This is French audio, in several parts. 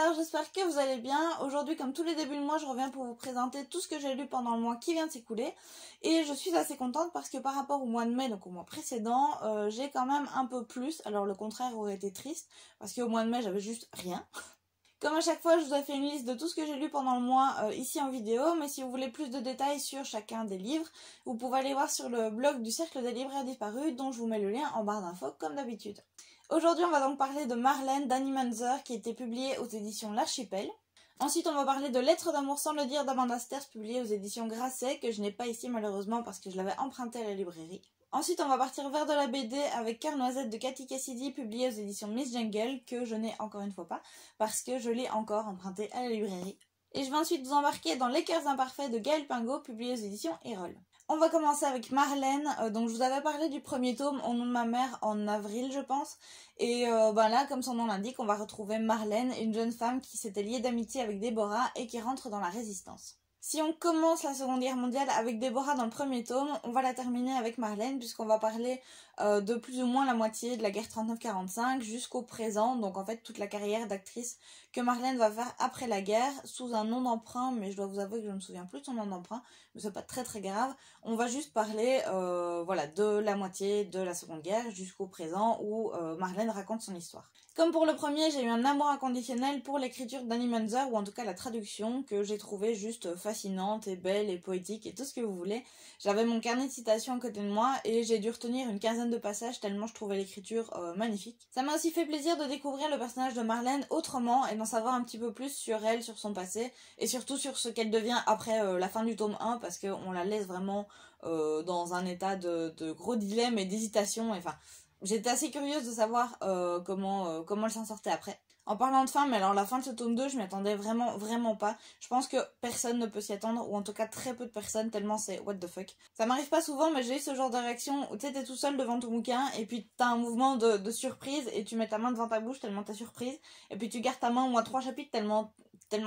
alors j'espère que vous allez bien. Aujourd'hui, comme tous les débuts de mois, je reviens pour vous présenter tout ce que j'ai lu pendant le mois qui vient de s'écouler. Et je suis assez contente parce que par rapport au mois de mai, donc au mois précédent, j'ai quand même un peu plus. Alors le contraire aurait été triste parce qu'au mois de mai, j'avais juste rien. Comme à chaque fois, je vous ai fait une liste de tout ce que j'ai lu pendant le mois ici en vidéo, mais si vous voulez plus de détails sur chacun des livres, vous pouvez aller voir sur le blog du Cercle des Libraires Disparus, dont je vous mets le lien en barre d'infos comme d'habitude. Aujourd'hui, on va donc parler de Marlène d'Annie Munzer, qui a été publiée aux éditions L'Archipel. Ensuite, on va parler de Lettres d'amour sans le dire d'Amanda Sters, publiée aux éditions Grasset, que je n'ai pas ici malheureusement parce que je l'avais emprunté à la librairie. Ensuite, on va partir vers de la BD avec Cœur Noisette de Cathy Cassidy, publiée aux éditions Miss Jungle, que je n'ai encore une fois pas, parce que je l'ai encore emprunté à la librairie. Et je vais ensuite vous embarquer dans Les Cœurs Imparfaits de Gaël Pingot, publié aux éditions Erol. On va commencer avec Marlène, donc je vous avais parlé du premier tome Au nom de ma mère en avril je pense, et là comme son nom l'indique, on va retrouver Marlène, une jeune femme qui s'était liée d'amitié avec Déborah et qui rentre dans la résistance. Si on commence la Seconde Guerre mondiale avec Déborah dans le premier tome, on va la terminer avec Marlène puisqu'on va parler de plus ou moins la moitié de la guerre 39-45 jusqu'au présent, donc en fait toute la carrière d'actrice que Marlène va faire après la guerre sous un nom d'emprunt, mais je dois vous avouer que je ne me souviens plus de son nom d'emprunt, mais c'est pas très grave. On va juste parler de la moitié de la Seconde Guerre jusqu'au présent où Marlène raconte son histoire. Comme pour le premier, j'ai eu un amour inconditionnel pour l'écriture d'Annie Munzer, ou en tout cas la traduction, que j'ai trouvé juste fascinante et belle et poétique et tout ce que vous voulez. J'avais mon carnet de citations à côté de moi et j'ai dû retenir une quinzaine de passages tellement je trouvais l'écriture magnifique. Ça m'a aussi fait plaisir de découvrir le personnage de Marlène autrement et d'en savoir un petit peu plus sur elle, sur son passé et surtout sur ce qu'elle devient après la fin du tome 1 parce qu'on la laisse vraiment dans un état de gros dilemme et d'hésitation. Enfin, j'étais assez curieuse de savoir comment elle s'en sortait après. En parlant de fin, mais alors la fin de ce tome 2, je m'y attendais vraiment pas. Je pense que personne ne peut s'y attendre, ou en tout cas très peu de personnes, tellement c'est what the fuck. Ça m'arrive pas souvent, mais j'ai eu ce genre de réaction où tu sais, t'es tout seul devant ton bouquin, et puis t'as un mouvement de surprise, et tu mets ta main devant ta bouche tellement t'es surprise, et puis tu gardes ta main au moins 3 chapitres tellement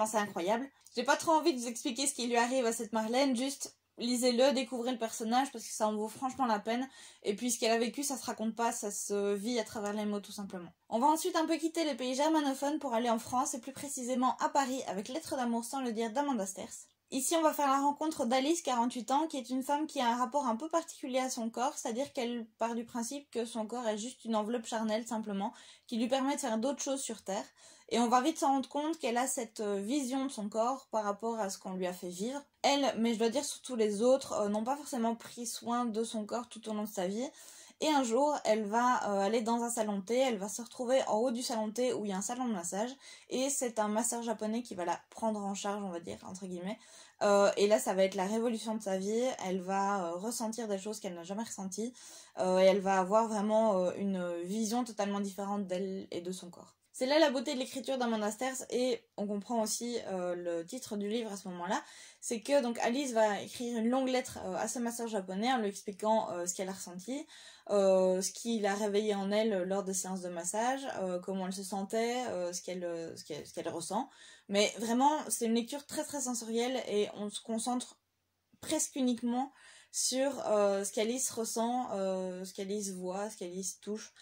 c'est incroyable. J'ai pas trop envie de vous expliquer ce qui lui arrive à cette Marlène, juste lisez-le, découvrez le personnage parce que ça en vaut franchement la peine. Et puis ce qu'elle a vécu, ça se raconte pas, ça se vit à travers les mots tout simplement. On va ensuite un peu quitter les pays germanophones pour aller en France et plus précisément à Paris avec Lettres d'amour sans le dire d'Amanda Sters. Ici, on va faire la rencontre d'Alice, 48 ans, qui est une femme qui a un rapport un peu particulier à son corps, c'est-à-dire qu'elle part du principe que son corps est juste une enveloppe charnelle, simplement, qui lui permet de faire d'autres choses sur Terre. Et on va vite s'en rendre compte qu'elle a cette vision de son corps par rapport à ce qu'on lui a fait vivre. Elle, mais je dois dire surtout les autres, n'ont pas forcément pris soin de son corps tout au long de sa vie. Et un jour, elle va aller dans un salon de thé, elle va se retrouver en haut du salon de thé où il y a un salon de massage, et c'est un masseur japonais qui va la prendre en charge, on va dire, entre guillemets. Et là, ça va être la révolution de sa vie, elle va ressentir des choses qu'elle n'a jamais ressenties, et elle va avoir vraiment une vision totalement différente d'elle et de son corps. C'est là la beauté de l'écriture d'Amanda Sters, et on comprend aussi le titre du livre à ce moment-là, c'est que donc Alice va écrire une longue lettre à ce masseur japonais en lui expliquant ce qu'elle a ressenti, ce qui l'a réveillé en elle lors des séances de massage, comment elle se sentait, ce qu'elle ressent. Mais vraiment, c'est une lecture très sensorielle et on se concentre presque uniquement sur ce qu'Alice ressent, ce qu'Alice voit, ce qu'Alice touche.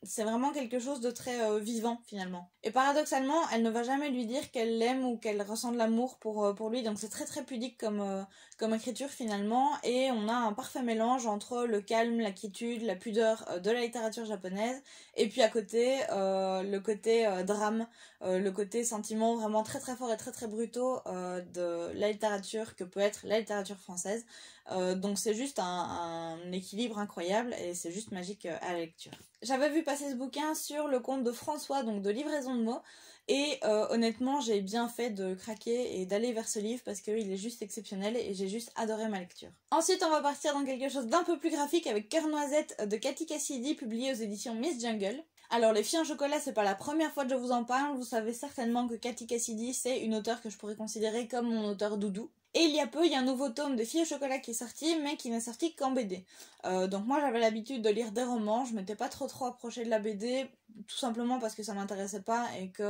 C'est vraiment quelque chose de très vivant finalement. Et paradoxalement, elle ne va jamais lui dire qu'elle l'aime ou qu'elle ressent de l'amour pour lui, donc c'est très pudique comme écriture finalement, et on a un parfait mélange entre le calme, la quiétude, la pudeur de la littérature japonaise, et puis à côté le côté drame, le côté sentiment vraiment très fort et très brutaux de la littérature que peut être la littérature française. Donc c'est juste un équilibre incroyable et c'est juste magique à la lecture. J'avais vu passer ce bouquin sur le compte de François, donc de Livraison de mots, et honnêtement j'ai bien fait de craquer et d'aller vers ce livre parce qu'il est juste exceptionnel et j'ai juste adoré ma lecture. Ensuite on va partir dans quelque chose d'un peu plus graphique avec Cœur Noisette de Cathy Cassidy, publié aux éditions Miss Jungle. Alors les filles en chocolat, c'est pas la première fois que je vous en parle, vous savez certainement que Cathy Cassidy c'est une auteure que je pourrais considérer comme mon auteur doudou. Et il y a peu, il y a un nouveau tome de Filles au chocolat qui est sorti, mais qui n'est sorti qu'en BD. Donc moi j'avais l'habitude de lire des romans, je m'étais pas trop approchée de la BD, tout simplement parce que ça m'intéressait pas et que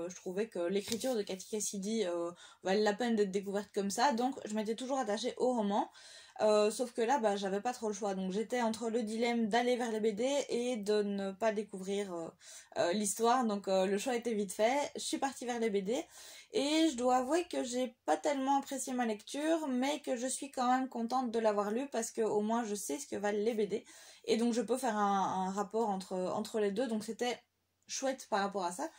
je trouvais que l'écriture de Cathy Cassidy valait la peine d'être découverte comme ça, donc je m'étais toujours attachée aux romans. sauf que là j'avais pas trop le choix, donc j'étais entre le dilemme d'aller vers les BD et de ne pas découvrir l'histoire, donc le choix était vite fait. Je suis partie vers les BD et je dois avouer que j'ai pas tellement apprécié ma lecture, mais que je suis quand même contente de l'avoir lu parce que au moins je sais ce que valent les BD et donc je peux faire un rapport entre les deux, donc c'était chouette par rapport à ça.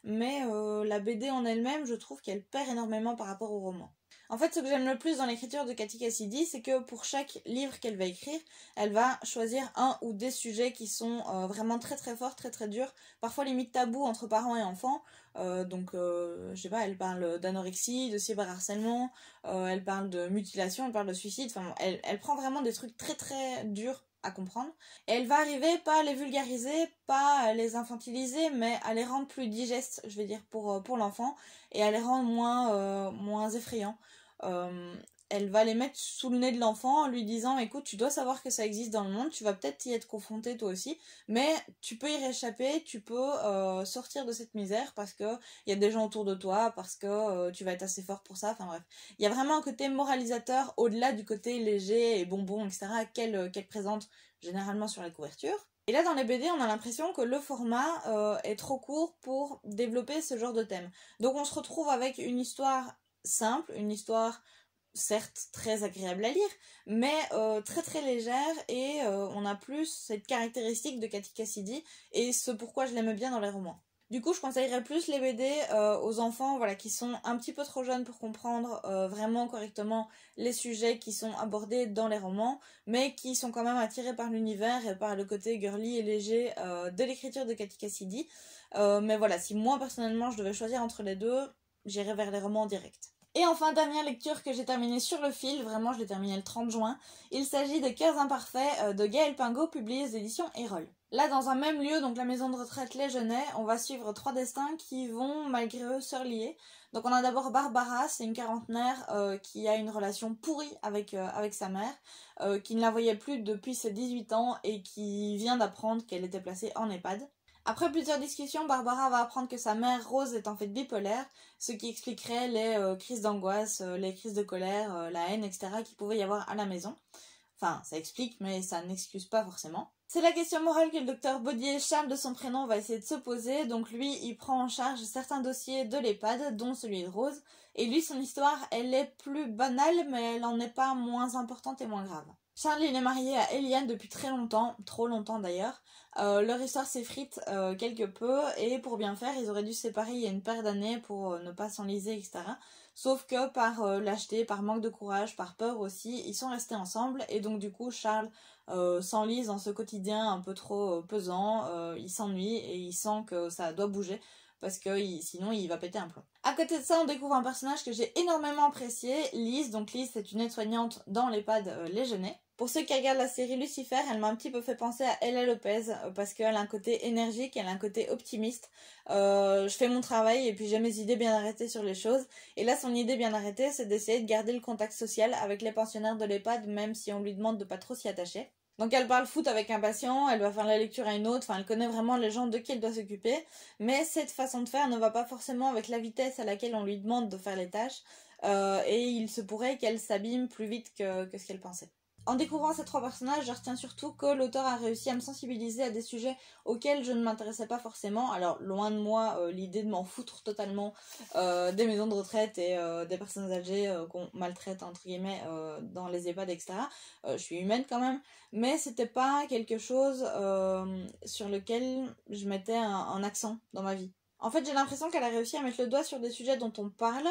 Mais la BD en elle-même, je trouve qu'elle perd énormément par rapport au roman. En fait, ce que j'aime le plus dans l'écriture de Cathy Cassidy, c'est que pour chaque livre qu'elle va écrire, elle va choisir un ou des sujets qui sont vraiment très très forts, très très durs, parfois limite tabous entre parents et enfants. Je sais pas, elle parle d'anorexie, de cyberharcèlement, elle parle de mutilation, elle parle de suicide, enfin, elle prend vraiment des trucs très très durs à comprendre. Et elle va arriver pas à les vulgariser, pas à les infantiliser, mais à les rendre plus digestes, je vais dire, pour l'enfant, et à les rendre moins effrayants. Euh, Elle va les mettre sous le nez de l'enfant en lui disant écoute, tu dois savoir que ça existe dans le monde, tu vas peut-être y être confronté toi aussi, mais tu peux y réchapper, tu peux sortir de cette misère parce que il y a des gens autour de toi, parce que tu vas être assez fort pour ça, enfin bref. Il y a vraiment un côté moralisateur au-delà du côté léger et bonbon, etc. qu'elle présente généralement sur la couverture. Et là, dans les BD, on a l'impression que le format est trop court pour développer ce genre de thème. Donc on se retrouve avec une histoire simple, une histoire certes très agréable à lire, mais très très légère et on a plus cette caractéristique de Cathy Cassidy et ce pourquoi je l'aime bien dans les romans. Du coup, je conseillerais plus les BD aux enfants voilà, qui sont un petit peu trop jeunes pour comprendre vraiment correctement les sujets qui sont abordés dans les romans, mais qui sont quand même attirés par l'univers et par le côté girly et léger de l'écriture de Cathy Cassidy. Mais voilà, si moi personnellement je devais choisir entre les deux, j'irais vers les romans directs. Et enfin, dernière lecture que j'ai terminée sur le fil, vraiment je l'ai terminée le 30 juin, il s'agit de Cœurs imparfaits de Gaël Pingot, publié aux éditions Erol. Là, dans un même lieu, donc la maison de retraite Les Genêts, on va suivre trois destins qui vont, malgré eux, se relier. Donc on a d'abord Barbara, c'est une quarantenaire qui a une relation pourrie avec sa mère, qui ne la voyait plus depuis ses 18 ans et qui vient d'apprendre qu'elle était placée en EHPAD. Après plusieurs discussions, Barbara va apprendre que sa mère, Rose, est en fait bipolaire, ce qui expliquerait les crises d'angoisse, les crises de colère, la haine, etc. qu'il pouvait y avoir à la maison. Enfin, ça explique, mais ça n'excuse pas forcément. C'est la question morale que le docteur Baudier, Charles de son prénom, va essayer de se poser. Donc lui, il prend en charge certains dossiers de l'EHPAD, dont celui de Rose. Et lui, son histoire, elle est plus banale, mais elle en est pas moins importante et moins grave. Charles, il est marié à Eliane depuis très longtemps, trop longtemps d'ailleurs. Leur histoire s'effrite quelque peu, et pour bien faire, ils auraient dû se séparer il y a une paire d'années pour ne pas s'enliser, etc. Sauf que par lâcheté, par manque de courage, par peur aussi, ils sont restés ensemble, et donc du coup, Charles s'enlise dans ce quotidien un peu trop pesant, il s'ennuie, et il sent que ça doit bouger, parce que sinon il va péter un plomb. À côté de ça, on découvre un personnage que j'ai énormément apprécié, Lise. Donc Lise, c'est une aide-soignante dans l'EHPAD Les Genêts. Pour ceux qui regardent la série Lucifer, elle m'a un petit peu fait penser à Ella Lopez parce qu'elle a un côté énergique, elle a un côté optimiste. Je fais mon travail et puis j'ai mes idées bien arrêtées sur les choses. Et là, son idée bien arrêtée, c'est d'essayer de garder le contact social avec les pensionnaires de l'EHPAD, même si on lui demande de pas trop s'y attacher. Donc elle parle foot avec un patient, elle va faire la lecture à une autre, enfin elle connaît vraiment les gens de qui elle doit s'occuper, mais cette façon de faire ne va pas forcément avec la vitesse à laquelle on lui demande de faire les tâches, et il se pourrait qu'elle s'abîme plus vite que ce qu'elle pensait. En découvrant ces trois personnages, je retiens surtout que l'auteur a réussi à me sensibiliser à des sujets auxquels je ne m'intéressais pas forcément. Alors, loin de moi l'idée de m'en foutre totalement des maisons de retraite et des personnes âgées qu'on maltraite, entre guillemets, dans les EHPAD, etc. Je suis humaine quand même, mais c'était pas quelque chose sur lequel je mettais un accent dans ma vie. En fait, j'ai l'impression qu'elle a réussi à mettre le doigt sur des sujets dont on parle,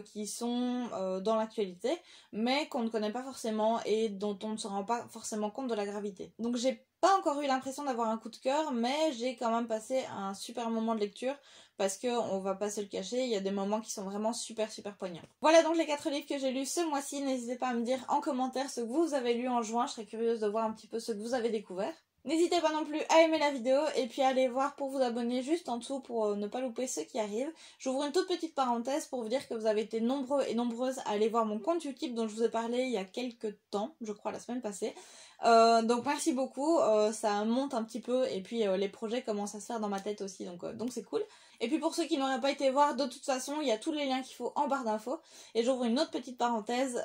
qui sont dans l'actualité, mais qu'on ne connaît pas forcément et dont on ne se rend pas forcément compte de la gravité. Donc j'ai pas encore eu l'impression d'avoir un coup de cœur, mais j'ai quand même passé un super moment de lecture, parce que on va pas se le cacher, il y a des moments qui sont vraiment super super poignants. Voilà donc les 4 livres que j'ai lus ce mois-ci. N'hésitez pas à me dire en commentaire ce que vous avez lu en juin, je serais curieuse de voir un petit peu ce que vous avez découvert. N'hésitez pas non plus à aimer la vidéo et puis à aller voir pour vous abonner juste en dessous pour ne pas louper ce qui arrive. J'ouvre une toute petite parenthèse pour vous dire que vous avez été nombreux et nombreuses à aller voir mon compte YouTube dont je vous ai parlé il y a quelques temps, je crois la semaine passée. Donc merci beaucoup, ça monte un petit peu et puis les projets commencent à se faire dans ma tête aussi, donc c'est cool. Et puis pour ceux qui n'auraient pas été voir, de toute façon, il y a tous les liens qu'il faut en barre d'infos. Et j'ouvre une autre petite parenthèse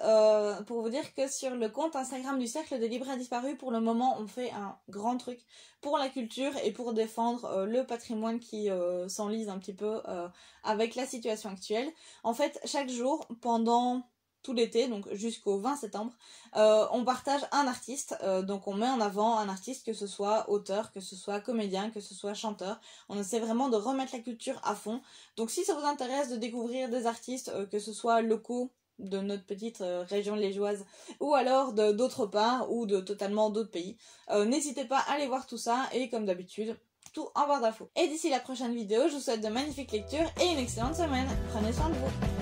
pour vous dire que sur le compte Instagram du Cercle des Libraires Disparus, pour le moment, on fait un grand truc pour la culture et pour défendre le patrimoine qui s'enlise un petit peu avec la situation actuelle. En fait, chaque jour, pendant tout l'été, donc jusqu'au 20 septembre, on partage un artiste, donc on met en avant un artiste, que ce soit auteur, que ce soit comédien, que ce soit chanteur. On essaie vraiment de remettre la culture à fond. Donc si ça vous intéresse de découvrir des artistes, que ce soit locaux de notre petite région liégeoise ou alors d'autre part ou de totalement d'autres pays, n'hésitez pas à aller voir tout ça et comme d'habitude, tout en barre d'infos. Et d'ici la prochaine vidéo, je vous souhaite de magnifiques lectures et une excellente semaine. Prenez soin de vous.